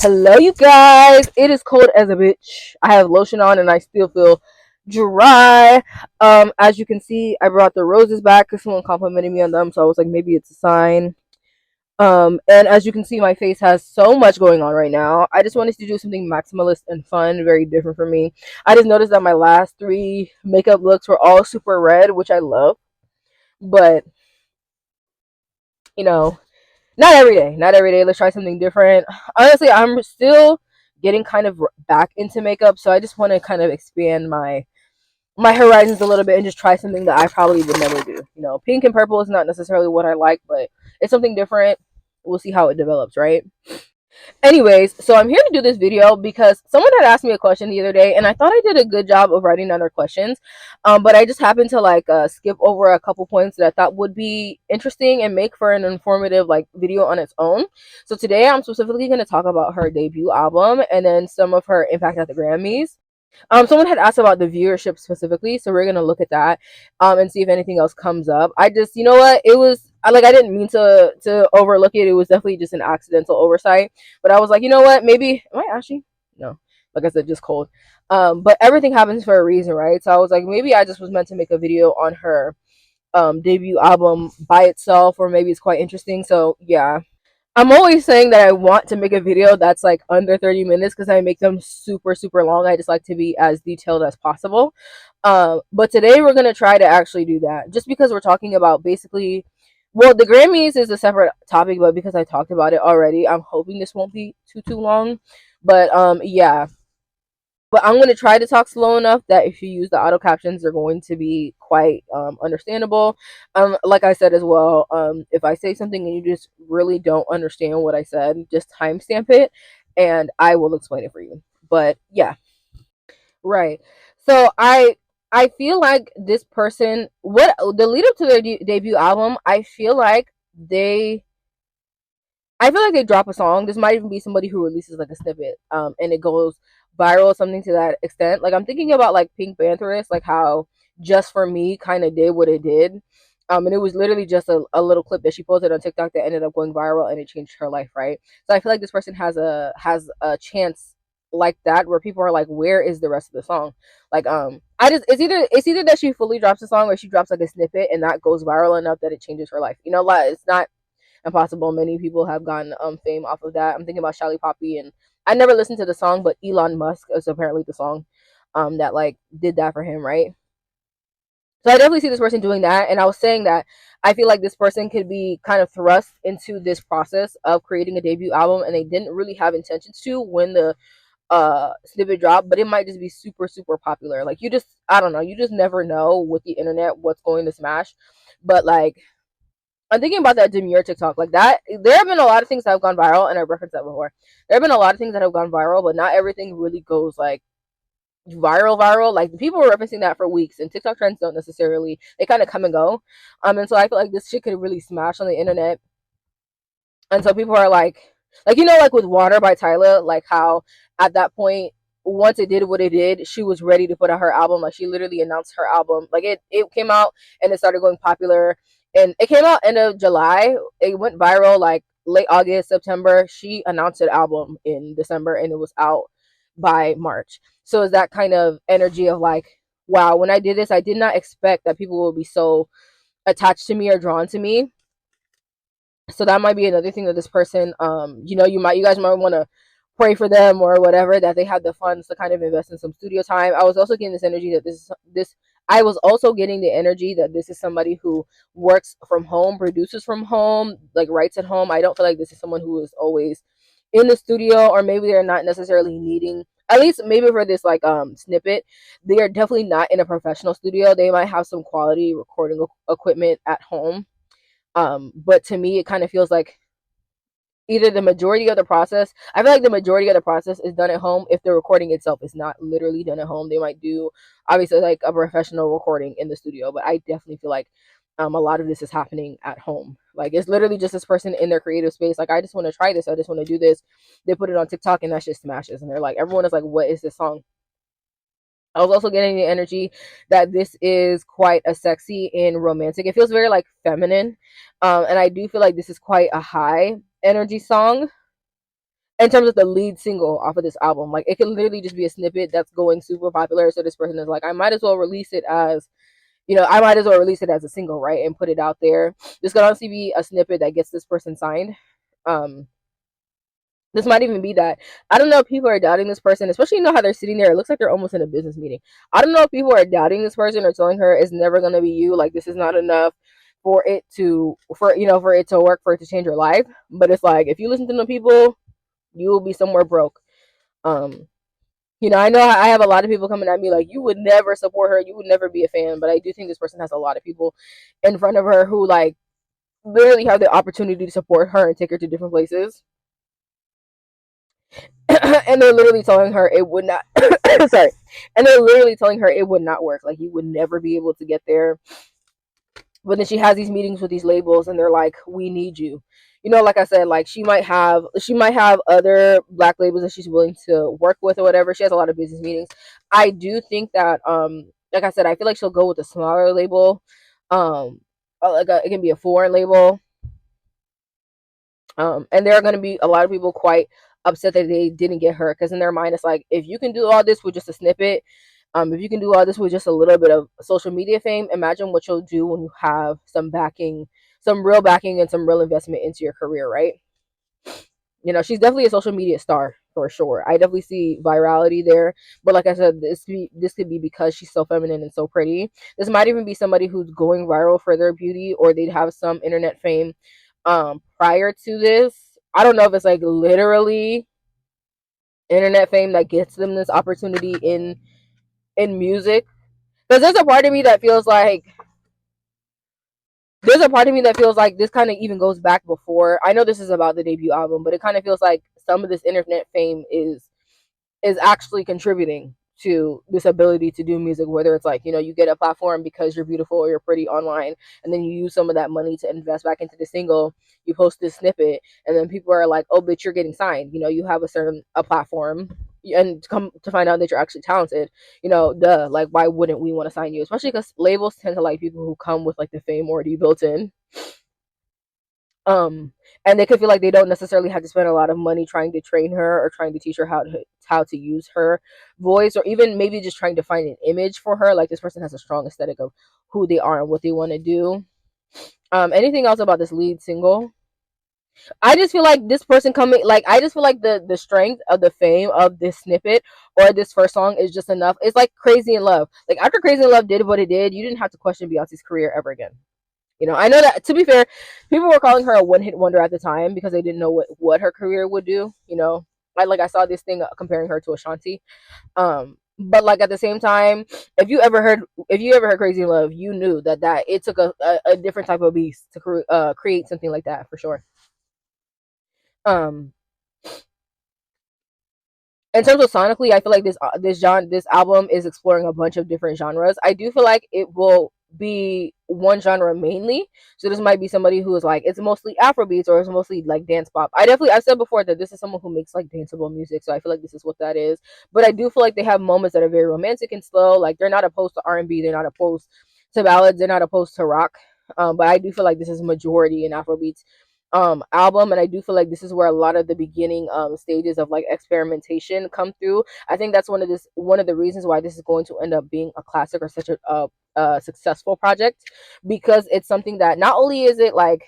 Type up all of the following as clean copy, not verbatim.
Hello, you guys. It is cold as a bitch. I have lotion on and I still feel dry. As you can see, I brought the roses back because someone complimented me on them, so I was like, maybe it's a sign. And as you can see, my face has so much going on right now. I just wanted to do something maximalist and fun, very different for me. I just noticed that my last three makeup looks were all super red, which I love, but you know, not every day. Not every day. Let's try something different. Honestly, I'm still getting kind of back into makeup, so I just want to kind of expand my horizons a little bit and just try something that I probably would never do. Pink and purple is not necessarily what I like, but it's something different. We'll see how it develops, right? Anyways, so I'm here to do this video because someone had asked me a question the other day, and I thought I did a good job of writing down their questions. But I just happened to skip over a couple points that I thought would be interesting and make for an informative video on its own. So today I'm specifically going to talk about her debut album and then some of her impact at the Grammys. Someone had asked about the viewership specifically, so we're gonna look at that, and see if anything else comes up. I just, you know what, it was I didn't mean to overlook it. It was definitely just an accidental oversight. But I was like, you know what, maybe am I ashy? No, like I said, just cold. But everything happens for a reason, right? So I was like, maybe I just was meant to make a video on her debut album by itself, or maybe it's quite interesting. So yeah, I'm always saying that I want to make a video that's like under 30 minutes because I make them super, super long. I just like to be as detailed as possible. But today we're going to try to actually do that just because we're talking about basically, well, the Grammys is a separate topic, but because I talked about it already, I'm hoping this won't be too long. But yeah, but I'm going to try to talk slow enough that if you use the auto captions, they're going to be quite understandable. Like I said as well, if I say something and you just really don't understand what I said, just timestamp it and I will explain it for you. But yeah, right. So I feel like this person, what the lead up to their debut album, they I feel like they drop a song. This might even be somebody who releases like a snippet, and it goes viral, something to that extent. Like I'm thinking about like Pink Pantheress, like how Just for Me kind of did what it did. And it was literally just a little clip that she posted on TikTok that ended up going viral and it changed her life, right? So I feel like this person has a chance like that where people are like, where is the rest of the song? Like I just it's either that she fully drops a song or she drops like a snippet and that goes viral enough that it changes her life. Like it's not impossible. Many people have gotten fame off of that. I'm thinking about Shelly Poppy, and I never listened to the song, but Elon Musk is apparently the song that like did that for him, right? So I definitely see this person doing that, and I was saying that I feel like this person could be kind of thrust into this process of creating a debut album, and they didn't really have intentions to when the snippet dropped, but it might just be super super popular. Like you just, I don't know, you just never know with the internet what's going to smash. But like I'm thinking about that Demure TikTok. Like that, there have been a lot of things that have gone viral, and I referenced that before. There have been a lot of things that have gone viral, but not everything really goes like viral. Like people were referencing that for weeks, and TikTok trends don't necessarily, they kind of come and go. And so I feel like this shit could really smash on the internet, and so people are like like with Water by Tyler, like how at that point, once it did what it did, she was ready to put out her album. Like she literally announced her album. Like it came out and it started going popular, and it came out end of July. It went viral like late August, September. She announced an album in December and it was out by March. So it's that kind of energy of like, wow, when I did this, I did not expect that people would be so attached to me or drawn to me. So that might be another thing that this person, you guys might want to pray for them or whatever, that they have the funds to kind of invest in some studio time. I was also getting this energy that this I was also getting the energy that this is somebody who works from home, produces from home, like writes at home. I don't feel like this is someone who is always in the studio, or maybe they're not necessarily needing, at least maybe for this snippet, they are definitely not in a professional studio. They might have some quality recording equipment at home, but to me it kind of feels like either the majority of the process, I feel like the majority of the process is done at home. If the recording itself is not literally done at home, they might do obviously like a professional recording in the studio, but I definitely feel like a lot of this is happening at home. Like it's literally just this person in their creative space, like I just want to try this, I just want to do this. They put it on TikTok and that shit smashes, and they're like, everyone is like, what is this song? I was also getting the energy that this is quite a sexy and romantic. It feels very like feminine. And I do feel like this is quite a high energy song. in terms of the lead single off of this album. Like it could literally just be a snippet that's going super popular. So this person is like, I might as well release it as, I might as well release it as a single, right? And put it out there. This could honestly be a snippet that gets this person signed. Um, this might even be that. I don't know if people are doubting this person, especially how they're sitting there. It looks like they're almost in a business meeting. I don't know if people are doubting this person or telling her it's never gonna be you. Like this is not enough for it to work, for it to change your life. But it's like if you listen to the people, you will be somewhere broke. Um, I know I have a lot of people coming at me like you would never support her, you would never be a fan. But I do think this person has a lot of people in front of her who like literally have the opportunity to support her and take her to different places. And they're literally telling her it would not sorry. And they're literally telling her it would not work. Like you would never be able to get there. But then she has these meetings with these labels and they're like, we need you. Like I said, like she might have other black labels that she's willing to work with or whatever. She has a lot of business meetings. I do think that like I said, I feel like she'll go with a smaller label. It can be a foreign label. And there are going to be a lot of people quite upset that they didn't get her, because in their mind it's like, if you can do all this with just a snippet, if you can do all this with just a little bit of social media fame, imagine what you'll do when you have some backing, some real backing and some real investment into your career, right? She's definitely a social media star for sure. I definitely see virality there. But like I said, this could be because she's so feminine and so pretty. This might even be somebody who's going viral for their beauty, or they'd have some internet fame prior to this. I don't know if it's like literally internet fame that gets them this opportunity in music. Because there's a part of me that feels like this kind of even goes back before. I know this is about the debut album, but it kind of feels like some of this internet fame is actually contributing to this ability to do music, whether it's like, you get a platform because you're beautiful or you're pretty online, and then you use some of that money to invest back into the single. You post this snippet and then people are like, oh bitch, you're getting signed. You have a platform, and to come to find out that you're actually talented, duh, like why wouldn't we want to sign you, especially because labels tend to like people who come with like the fame already built in. um and they could feel like they don't necessarily have to spend a lot of money trying to train her or trying to teach her how to use her voice, or even maybe just trying to find an image for her. Like this person has a strong aesthetic of who they are and what they want to do. Anything else about this lead single? I just feel like this person coming, like I just feel like the strength of the fame of this snippet or this first song is just enough. It's like Crazy in Love. Like after Crazy in Love did what it did, you didn't have to question Beyonce's career ever again. I know that, to be fair, people were calling her a one hit wonder at the time because they didn't know what her career would do. I saw this thing comparing her to Ashanti. But like at the same time, if you ever heard Crazy in Love, you knew that it took a different type of beast to create something like that for sure. Um, in terms of sonically, I feel like this album is exploring a bunch of different genres. I do feel like it will be one genre mainly. So this might be somebody who is like, it's mostly Afrobeats or it's mostly like dance pop. I've said before that this is someone who makes like danceable music, so I feel like this is what that is. But I do feel like they have moments that are very romantic and slow. Like they're not opposed to R&B, they're not opposed to ballads, they're not opposed to rock. But I do feel like this is majority in Afrobeats album, and I do feel like this is where a lot of the beginning stages of like experimentation come through. I think that's one of the reasons why this is going to end up being a classic or such a successful project, because it's something that not only is it like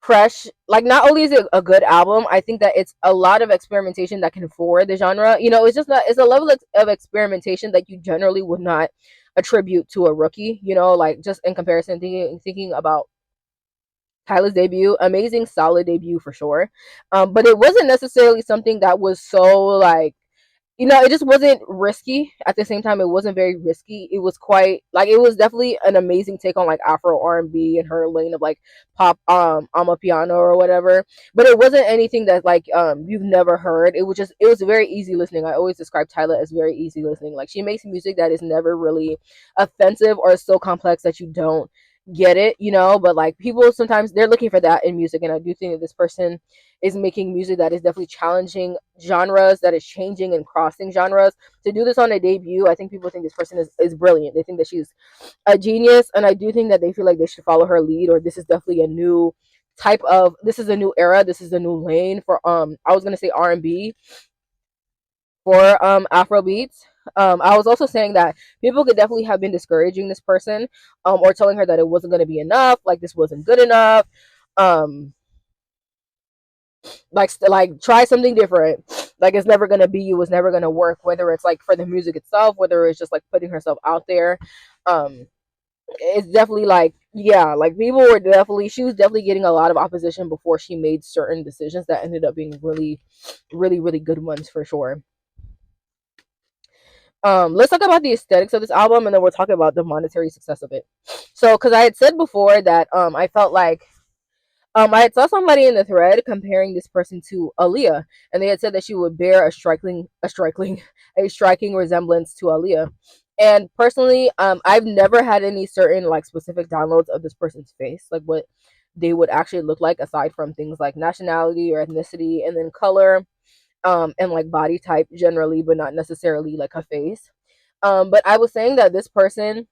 fresh, like not only is it a good album, I think that it's a lot of experimentation that can forward the genre. It's a level of experimentation that you generally would not attribute to a rookie, like just in comparison, thinking about Tyler's debut, amazing, solid debut for sure. But it wasn't necessarily something that was so like, it just wasn't risky. At the same time, it wasn't very risky. It was quite like, it was definitely an amazing take on like Afro R&B and her lane of like pop, a piano or whatever. But it wasn't anything that like you've never heard. It was very easy listening. I always describe Tyler as very easy listening. Like she makes music that is never really offensive or so complex that you don't get it, but like people sometimes they're looking for that in music, and I do think that this person is making music that is definitely challenging genres, that is changing and crossing genres. To do this on a debut, I think people think this person is brilliant. They think that she's a genius, and I do think that they feel like they should follow her lead, or this is definitely a new type of, this is a new era, this is a new lane for I was gonna say R&B for Afro beats. I was also saying that people could definitely have been discouraging this person, or telling her that it wasn't gonna be enough, like this wasn't good enough. Um, like try something different. Like it's never gonna be you, it's never gonna work, whether it's like for the music itself, whether it's just like putting herself out there. Um, it's definitely like, yeah, like people were definitely, she was definitely getting a lot of opposition before she made certain decisions that ended up being really, really, really good ones for sure. Let's talk about the aesthetics of this album, and then we'll talk about the monetary success of it. So because I had said before that I felt like I had saw somebody in the thread comparing this person to Aaliyah, and they had said that she would bear a striking resemblance to Aaliyah. And personally, I've never had any certain like specific downloads of this person's face, like what they would actually look like, aside from things like nationality or ethnicity, and then color, and like body type generally, but not necessarily like a face. But I was saying that this person,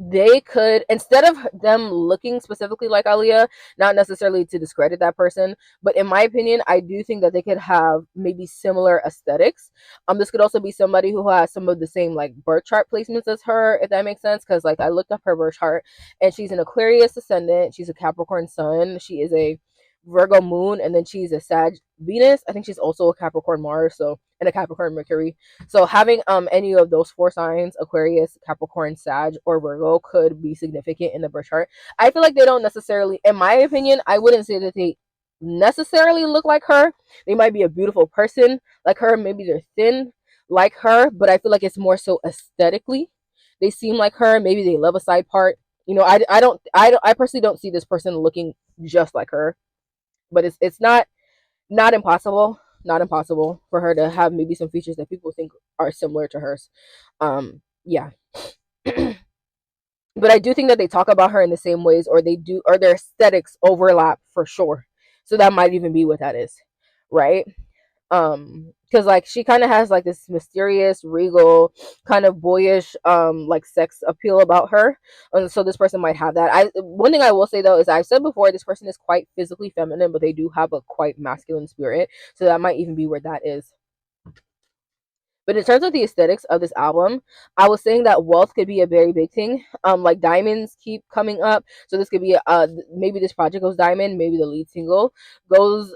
they could, instead of them looking specifically like Aaliyah, not necessarily to discredit that person, but in my opinion, I do think that they could have maybe similar aesthetics. This could also be somebody who has some of the same like birth chart placements as her, if that makes sense. Because like I looked up her birth chart, and she's an Aquarius ascendant, she's a Capricorn sun, she is a Virgo moon, and then she's a Sag Venus. I think she's also a Capricorn Mars, so, and a Capricorn Mercury. So having any of those four signs, Aquarius, Capricorn, Sag, or Virgo, could be significant in the birth chart. I feel like they don't necessarily, in my opinion, I wouldn't say that they necessarily look like her. They might be a beautiful person like her, maybe they're thin like her, but I feel like it's more so aesthetically. They seem like her, maybe they love a side part. You know, I personally don't see this person looking just like her, but it's not impossible, not impossible for her to have maybe some features that people think are similar to hers. Yeah. But I do think that they talk about her in the same ways, or they do, or their aesthetics overlap for sure. So that might even be what that is, right? Because like she kind of has like this mysterious, regal, kind of boyish, like sex appeal about her, and so this person might have that. I One thing I will say though is, I've said before, this person is quite physically feminine, but they do have a quite masculine spirit, so that might even be where that is. But in terms of the aesthetics of this album, I was saying that wealth could be a very big thing. Like diamonds keep coming up, so this could be maybe this project goes diamond, maybe the lead single goes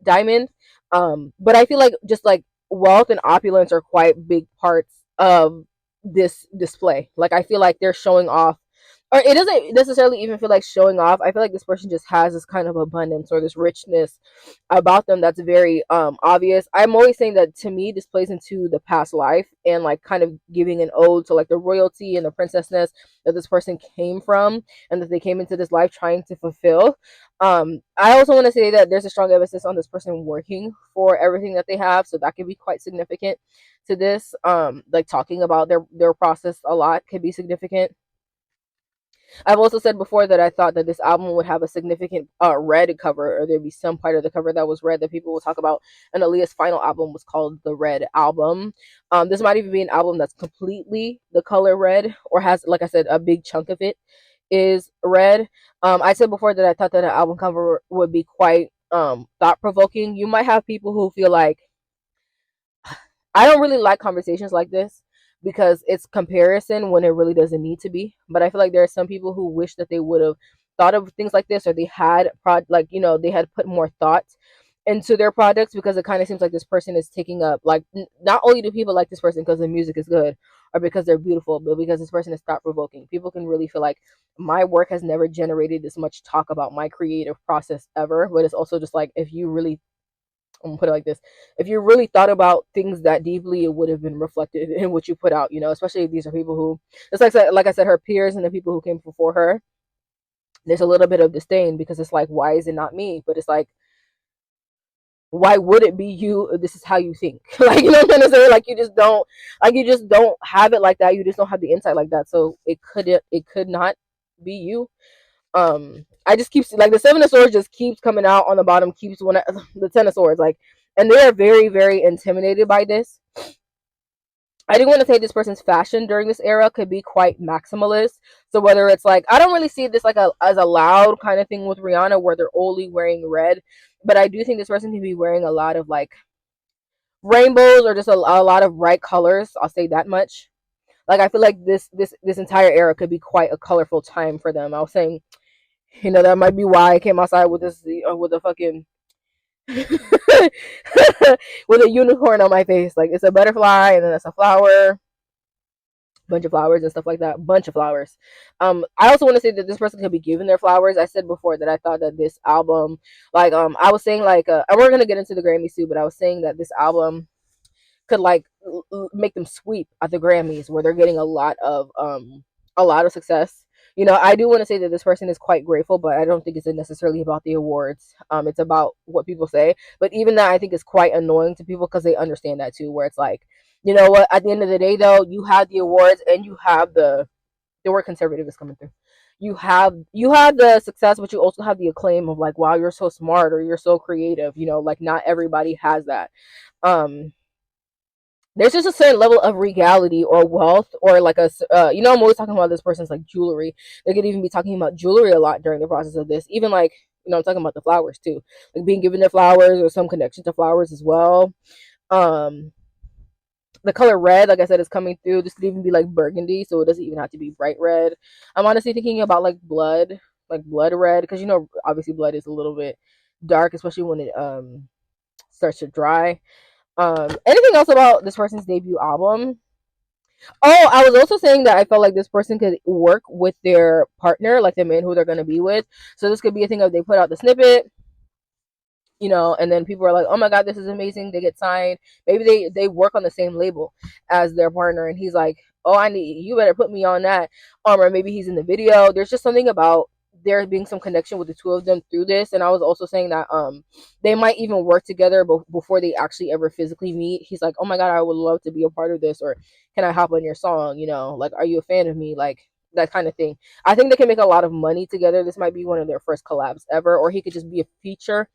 diamond. But I feel like just like wealth and opulence are quite big parts of this display. Like I feel like they're showing off, or it doesn't necessarily even feel like showing off. I feel like this person just has this kind of abundance or this richness about them that's very obvious. I'm always saying that to me this plays into the past life, and like kind of giving an ode to like the royalty and the princessness that this person came from, and that they came into this life trying to fulfill. I also want to say that there's a strong emphasis on this person working for everything that they have, so that can be quite significant to this. Like talking about their process a lot could be significant. I've also said before that I thought that this album would have a significant red cover, or there'd be some part of the cover that was red that people will talk about. And Aaliyah's final album was called the Red Album. This might even be an album that's completely the color red, or has, like I said, a big chunk of it is red. I said before that I thought that an album cover would be quite thought provoking. You might have people who feel like, I don't really like conversations like this because it's comparison when it really doesn't need to be. But I feel like there are some people who wish that they would have thought of things like this, or they had like, you know, they had put more thought into their projects, because it kind of seems like this person is taking up like, not only do people like this person because the music is good or because they're beautiful, but because this person is thought provoking. People can really feel like my work has never generated this much talk about my creative process ever. But it's also just like, if you really, I'm gonna put it like this: if you really thought about things that deeply, it would have been reflected in what you put out. You know, especially if these are people who, it's like I said, her peers and the people who came before her. There's a little bit of disdain because it's like, why is it not me? But it's like, why would it be you if this is how you think? Like, you know what I'm trying to say? Like, you just don't have it like that. You just don't have the insight like that. So it could not be you. I just keep like the Seven of Swords just keeps coming out on the bottom, keeps the Ten of Swords, like, and they are very, very intimidated by this. I do want to say this person's fashion during this era could be quite maximalist. So whether it's like, I don't really see this like a as a loud kind of thing with Rihanna where they're only wearing red, but I do think this person can be wearing a lot of like rainbows or just a lot of bright colors. I'll say that much. Like I feel like this entire era could be quite a colorful time for them. I was saying, that might be why I came outside with this with a fucking with a unicorn on my face. Like it's a butterfly and then it's a flower, bunch of flowers and stuff like that. Bunch of flowers. I also want to say that this person could be given their flowers. I said before that I thought that this album, like I was saying like, and we're gonna get into the Grammys too, but I was saying that this album could like make them sweep at the Grammys where they're getting a lot of success. I do want to say that this person is quite grateful, but I don't think it's necessarily about the awards. It's about what people say. But even that, I think is quite annoying to people because they understand that too. Where it's like, you know what? At the end of the day, though, you have the awards and you have the word conservative is coming through. You have the success, but you also have the acclaim of like, wow, you're so smart or you're so creative. Like not everybody has that. Um, there's just a certain level of regality or wealth or like I'm always talking about this person's like jewelry. They could even be talking about jewelry a lot during the process of this, even like, I'm talking about the flowers too, like being given their flowers or some connection to flowers as well. um the color red, like I said, is coming through. This could even be like burgundy, so it doesn't even have to be bright red. I'm honestly thinking about like blood red, because obviously blood is a little bit dark, especially when it starts to dry. Anything else about this person's debut album? Oh, I was also saying that I felt like this person could work with their partner, like the man who they're gonna be with. So this could be a thing of they put out the snippet, and then people are like, "Oh my god, this is amazing!" They get signed. Maybe they work on the same label as their partner, and he's like, "Oh, you better put me on that." Or maybe he's in the video. There's just something about there being some connection with the two of them through this. And I was also saying that they might even work together before they actually ever physically meet. He's like, "Oh my god, I would love to be a part of this," or "Can I hop on your song?" Like, "Are you a fan of me?" Like that kind of thing. I think they can make a lot of money together. This might be one of their first collabs ever, or he could just be a feature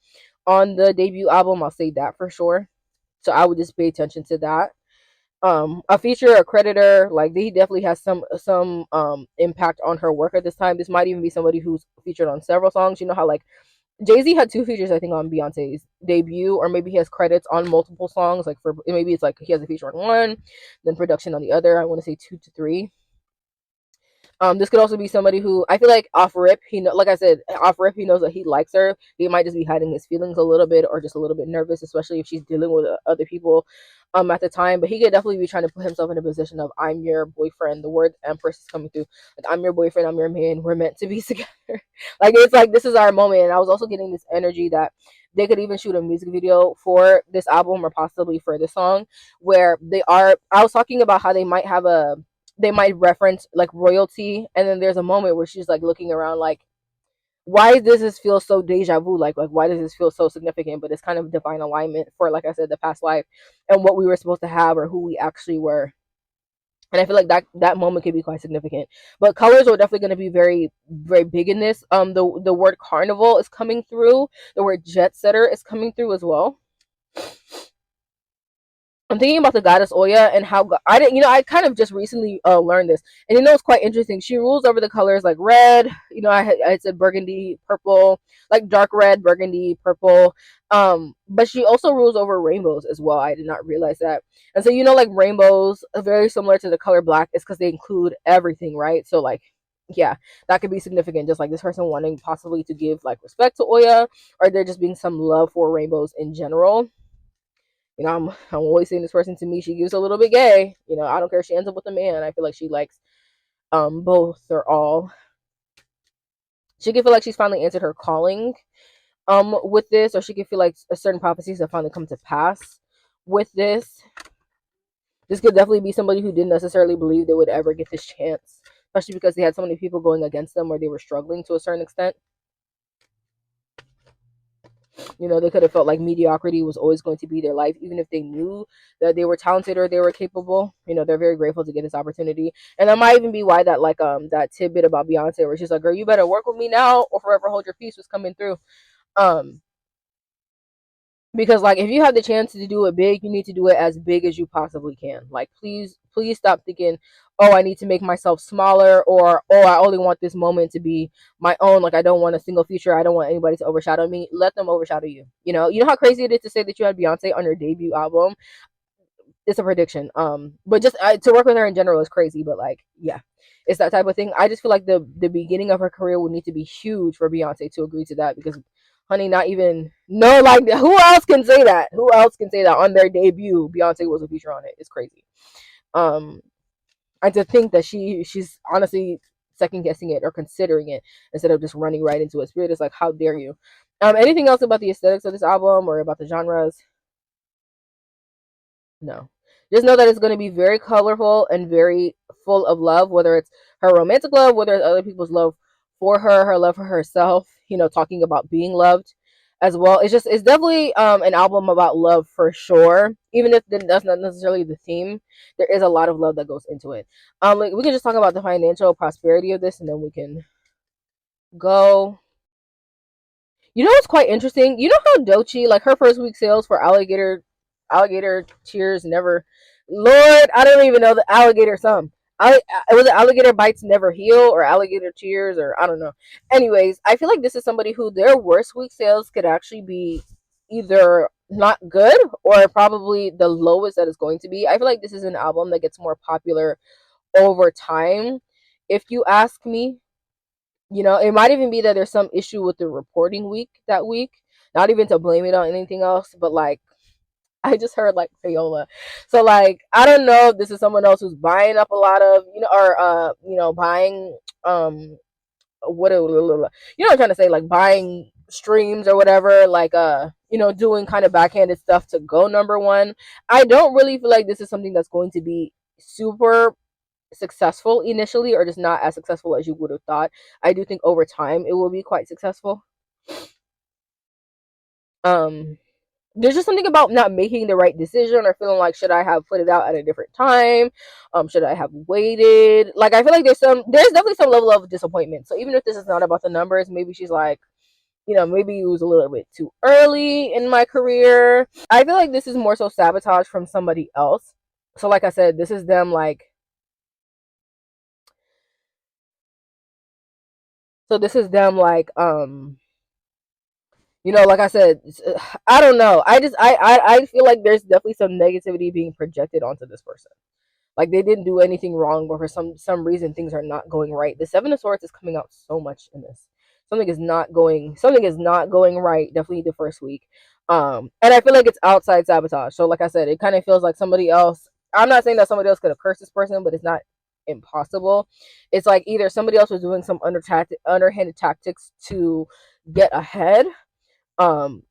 on the debut album. I'll say that for sure. So I would just pay attention to that. A feature, a creditor, like he definitely has some impact on her work at this time. This might even be somebody who's featured on several songs. You know how like Jay-Z had two features, I think, on Beyonce's debut, or maybe he has credits on multiple songs. Like for maybe it's like he has a feature on one, then production on the other. I want to say two to three. This could also be somebody who I feel like off rip, like I said, off rip, he knows that he likes her. He might just be hiding his feelings a little bit, or just a little bit nervous, especially if she's dealing with other people, at the time. But he could definitely be trying to put himself in a position of, I'm your boyfriend. The word Empress is coming through. Like, I'm your boyfriend. I'm your man. We're meant to be together. Like it's like this is our moment. And I was also getting this energy that they could even shoot a music video for this album or possibly for this song, where they are. I was talking about how they might reference like royalty, and then there's a moment where she's like looking around like, why does this feel so deja vu, like why does this feel so significant? But it's kind of divine alignment for, like I said, the past life and what we were supposed to have or who we actually were. And I feel like that moment could be quite significant. But colors are definitely going to be very very big in this. The word carnival is coming through. The word jet setter is coming through as well. I'm thinking about the goddess Oya and how I didn't, I kind of just recently learned this, and it's quite interesting. She rules over the colors like red. I said burgundy, purple, like dark red, burgundy, purple. But she also rules over rainbows as well. I did not realize that. And so like rainbows are very similar to the color black, is because they include everything, right? So like, yeah, that could be significant. Just like this person wanting possibly to give like respect to Oya, or there just being some love for rainbows in general. I'm always saying this person to me, she gives a little bit gay. I don't care if she ends up with a man. I feel like she likes both or all. She can feel like she's finally answered her calling with this, or she can feel like a certain prophecies have finally come to pass with this. This could definitely be somebody who didn't necessarily believe they would ever get this chance, especially because they had so many people going against them, or they were struggling to a certain extent. They could have felt like mediocrity was always going to be their life, even if they knew that they were talented or they were capable. They're very grateful to get this opportunity. And that might even be why that tidbit about Beyonce where she's like, girl, you better work with me now or forever hold your peace was coming through. Um because like if you have the chance to do it big, you need to do it as big as you possibly can. Like please stop thinking, oh, I need to make myself smaller, or oh, I only want this moment to be my own. Like I don't want a single feature, I don't want anybody to overshadow me. Let them overshadow you. You know how crazy it is to say that you had Beyonce on your debut album. It's a prediction. But just to work with her in general is crazy. But like, yeah, it's that type of thing. I just feel like the beginning of her career would need to be huge for Beyonce to agree to that, because, honey, not even no, like who else can say that? Who else can say that on their debut Beyonce was a feature on it? It's crazy. Um, and to think that she's honestly second guessing it or considering it instead of just running right into it. Spirit is like, how dare you? Anything else about the aesthetics of this album or about the genres? No. Just know that it's going to be very colorful and very full of love, whether it's her romantic love, whether it's other people's love for her, her love for herself, talking about being loved as well. It's definitely an album about love for sure. Even if that's not necessarily the theme, there is a lot of love that goes into it. Like we can just talk about the financial prosperity of this and then we can go. You know what's quite interesting? You know how Doechii, like her first week sales for alligator tears never, Lord, I don't even know the alligator sum. It was alligator bites never heal or alligator tears or I don't know. Anyways, I feel like this is somebody who their worst week sales could actually be either not good or probably the lowest that it's going to be. I feel like this is an album that gets more popular over time, if you ask me. It might even be that there's some issue with the reporting week that week. Not even to blame it on anything else, but like I just heard like payola. So like I don't know if this is someone else who's buying up a lot of, or buying what I'm trying to say, like buying streams or whatever, like doing kind of backhanded stuff to go number one. I don't really feel like this is something that's going to be super successful initially, or just not as successful as you would have thought. I do think over time it will be quite successful. Um there's just something about not making the right decision or feeling like, should I have put it out at a different time? Should I have waited? Like I feel like there's definitely some level of disappointment. So even if this is not about the numbers, maybe she's like, maybe it was a little bit too early in my career. I feel like this is more so sabotage from somebody else. So like I said, this is them like so this is them like like I said, I don't know. I feel like there's definitely some negativity being projected onto this person. Like they didn't do anything wrong, but for some reason things are not going right. The Seven of Swords is coming out so much in this. Something is not going right, definitely the first week. And I feel like it's outside sabotage. So like I said, it kind of feels like somebody else. I'm not saying that somebody else could have cursed this person, but it's not impossible. It's like either somebody else was doing some underhanded tactics to get ahead, um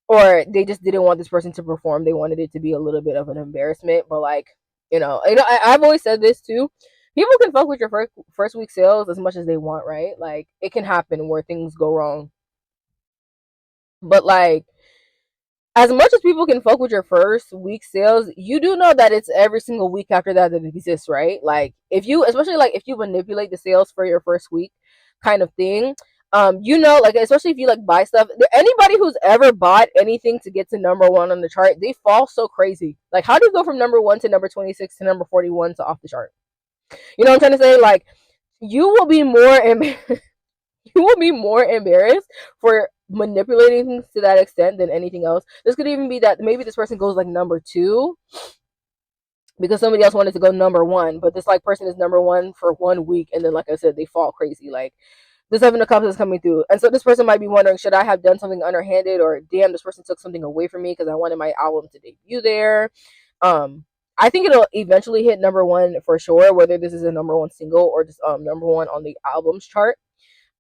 or they just didn't want this person to perform. They wanted it to be a little bit of an embarrassment. But like, I've always said this too. People can fuck with your first week sales as much as they want, right? Like it can happen where things go wrong. But like, as much as people can fuck with your first week sales, you do know that it's every single week after that that it exists, right? Like if you, especially like if you manipulate the sales for your first week, kind of thing, like especially if you like buy stuff. Anybody who's ever bought anything to get to number one on the chart, they fall so crazy. Like how do you go from number one to number 26 to number 41 to off the chart? You know what I'm trying to say? Like you will be more you will be more embarrassed for manipulating things to that extent than anything else. This could even be that maybe this person goes like number two because somebody else wanted to go number one, but this like person is number one for 1 week and then like I said, they fall crazy. Like the Seven of Cups is coming through. And so this person might be wondering, should I have done something underhanded, or damn, this person took something away from me because I wanted my album to debut there. I think it'll eventually hit number one for sure, whether this is a number one single or just number one on the albums chart.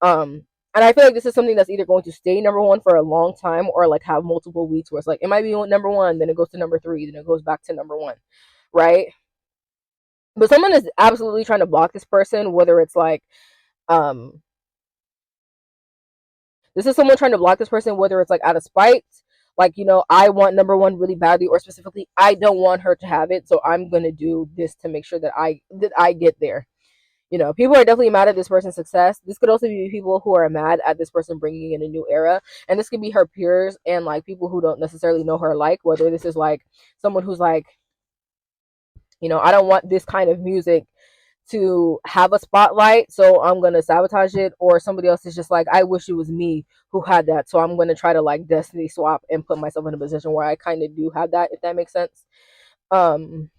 And I feel like this is something that's either going to stay number one for a long time or like have multiple weeks where it's like it might be number one, then it goes to number three, then it goes back to number one, right? But someone is absolutely trying to block this person, whether it's like um this is someone trying to block this person, whether it's like out of spite, like I want number one really badly, or specifically I don't want her to have it, so I'm gonna do this to make sure that I get there. You know, people are definitely mad at this person's success. This could also be people who are mad at this person bringing in a new era, and this could be her peers and like people who don't necessarily know her, like whether this is like someone who's like, you know, I don't want this kind of music to have a spotlight, so I'm gonna sabotage it, or somebody else is just like, I wish it was me who had that, so I'm gonna try to like destiny swap and put myself in a position where I kind of do have that, if that makes sense. Um,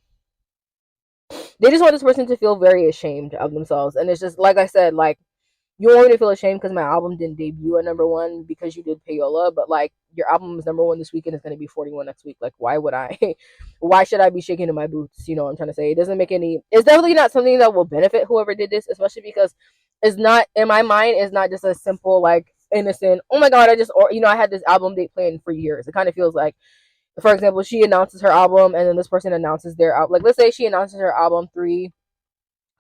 they just want this person to feel very ashamed of themselves, and it's just like I said, like you want me to feel ashamed because my album didn't debut at number one because you did payola, but like your album is number one this week and it's going to be 41 next week. Like, why would I? Why should I be shaking in my boots? You know what I'm trying to say? It doesn't make any. It's definitely not something that will benefit whoever did this, especially because it's not, in my mind, it's not just a simple like innocent. Oh my god, I just, or you know, I had this album date planned for years. It kind of feels like, for example, she announces her album and then this person announces their album. Like, let's say she announces her album 3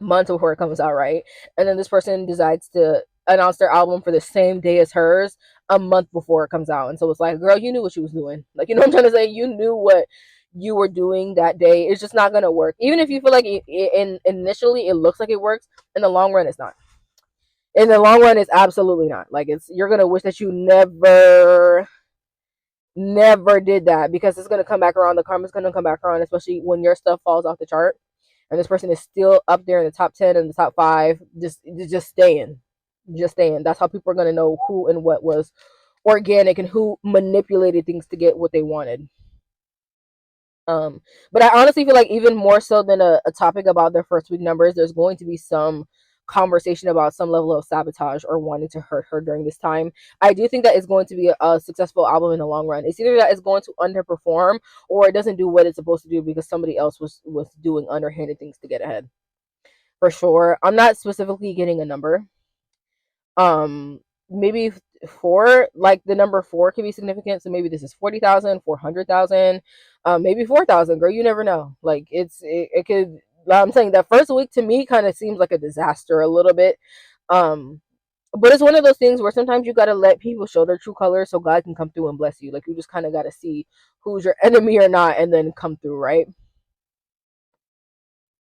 months before it comes out, right? And then this person decides to announce their album for the same day as hers a month before it comes out. And so it's like, girl, you knew what you was doing. Like, you know what I'm trying to say? You knew what you were doing that day. It's just not gonna work. Even if you feel like initially it looks like it works, in the long run, it's not. In the long run, it's absolutely not. Like, it's, you're gonna wish that you never did that, because it's gonna come back around. The karma's gonna come back around, especially when your stuff falls off the chart and this person is still up there in the top 10 and the top 5, just staying, that's how people are going to know who and what was organic and who manipulated things to get what they wanted. But I honestly feel like even more so than a topic about their first week numbers, there's going to be some conversation about some level of sabotage or wanting to hurt her during this time. I do think that it's going to be a successful album in the long run. It's either that it's going to underperform or it doesn't do what it's supposed to do because somebody else was doing underhanded things to get ahead. For sure. I'm not specifically getting a number. Maybe four, like the number four could be significant. So maybe this is 40,000, 400,000, maybe 4,000. Girl, you never know. Like it could. I'm saying that first week to me kind of seems like a disaster a little bit. Um, but it's one of those things where sometimes you gotta let people show their true colors so God can come through and bless you. Like, you just kind of gotta see who's your enemy or not, and then come through, right?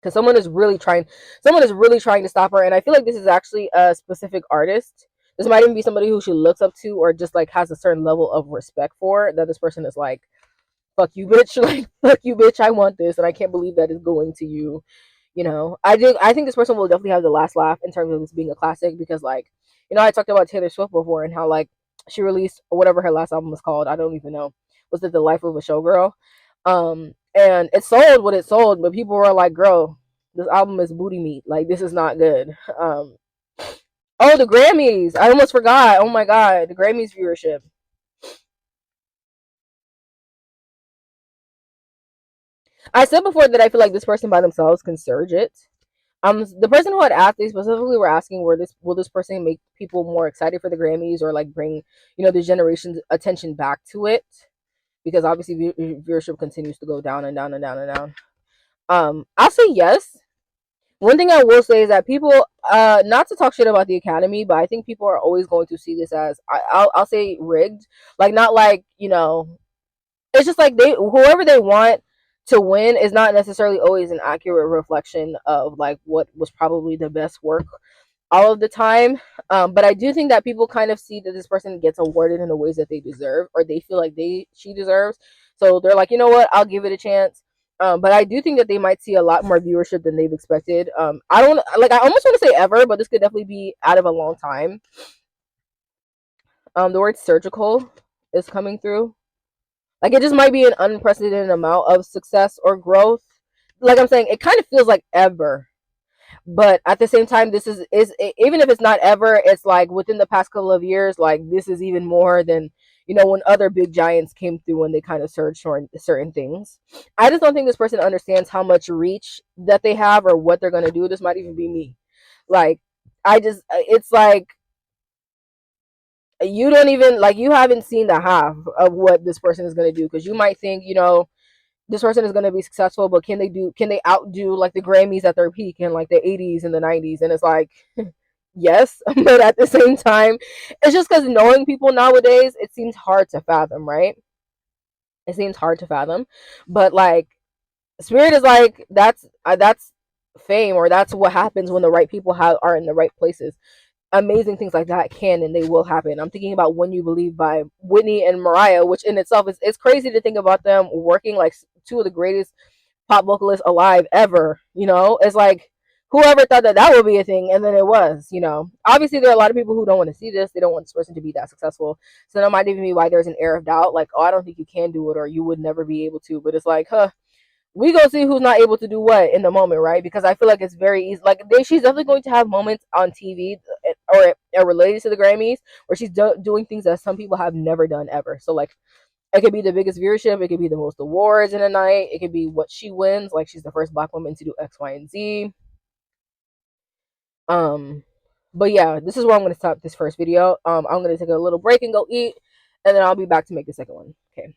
Because someone is really trying to stop her, and I feel like this is actually a specific artist. This might even be somebody who she looks up to or just like has a certain level of respect for, that this person is like, fuck you bitch, like fuck you bitch, I want this and I can't believe that is going to you. You know, I think this person will definitely have the last laugh in terms of this being a classic, because like, you know, I talked about Taylor Swift before and how like she released whatever her last album was called, I don't even know, was it The Life of a Showgirl? And it sold what it sold, but people were like, girl, this album is booty meat, like this is not good. Oh, the Grammys, I almost forgot. Oh my god, the Grammys viewership. I said before that I feel like this person by themselves can surge it. The person who had asked, they specifically were asking, where this will this person make people more excited for the Grammys, or like bring, you know, the generation's attention back to it, because obviously viewership continues to go down and down and down and down. I'll say yes. One thing I will say is that people, not to talk shit about the Academy, but I think people are always going to see this as, I'll say rigged, like not like, you know, it's just like they, whoever they want to win is not necessarily always an accurate reflection of like what was probably the best work all of the time. But I do think that people kind of see that this person gets awarded in the ways that they deserve, or they feel like she deserves. So they're like, you know what, I'll give it a chance. But I do think that they might see a lot more viewership than they've expected. I don't like. I almost want to say ever, but this could definitely be out of a long time. The word surgical is coming through. Like, it just might be an unprecedented amount of success or growth. Like I'm saying, it kind of feels like ever, but at the same time, this is even if it's not ever, it's like within the past couple of years, like this is even more than, you know, when other big giants came through when they kind of surged for certain things. I just don't think this person understands how much reach that they have or what they're gonna do. This might even be me. Like, I just, it's like you don't even, like, you haven't seen the half of what this person is gonna do, because you might think, you know, this person is going to be successful, but can they outdo like the Grammys at their peak in like the 80s and the 90s? And it's like, yes, but at the same time, it's just because knowing people nowadays, it seems hard to fathom, right? It seems hard to fathom, but like Spirit is like, that's fame, or that's what happens when the right people are in the right places. Amazing things like that can and they will happen. I'm thinking about When You Believe by Whitney and Mariah, which in itself is it's crazy to think about them working like two of the greatest pop vocalists alive ever. It's like whoever thought that that would be a thing, and then it was. Obviously, there are a lot of people who don't want to see this. They don't want this person to be that successful. So that might even be why there's an air of doubt, like, oh, I don't think you can do it, or you would never be able to. But it's like, we go see who's not able to do what in the moment, right? Because I feel like it's very easy. Like she's definitely going to have moments on TV or related to the Grammys where she's doing things that some people have never done ever. So like it could be the biggest viewership, it could be the most awards in a night, it could be what she wins, like she's the first Black woman to do X, Y, and Z. Um, but yeah, this is where I'm gonna stop this first video. I'm gonna take a little break and go eat, and then I'll be back to make the second one. Okay.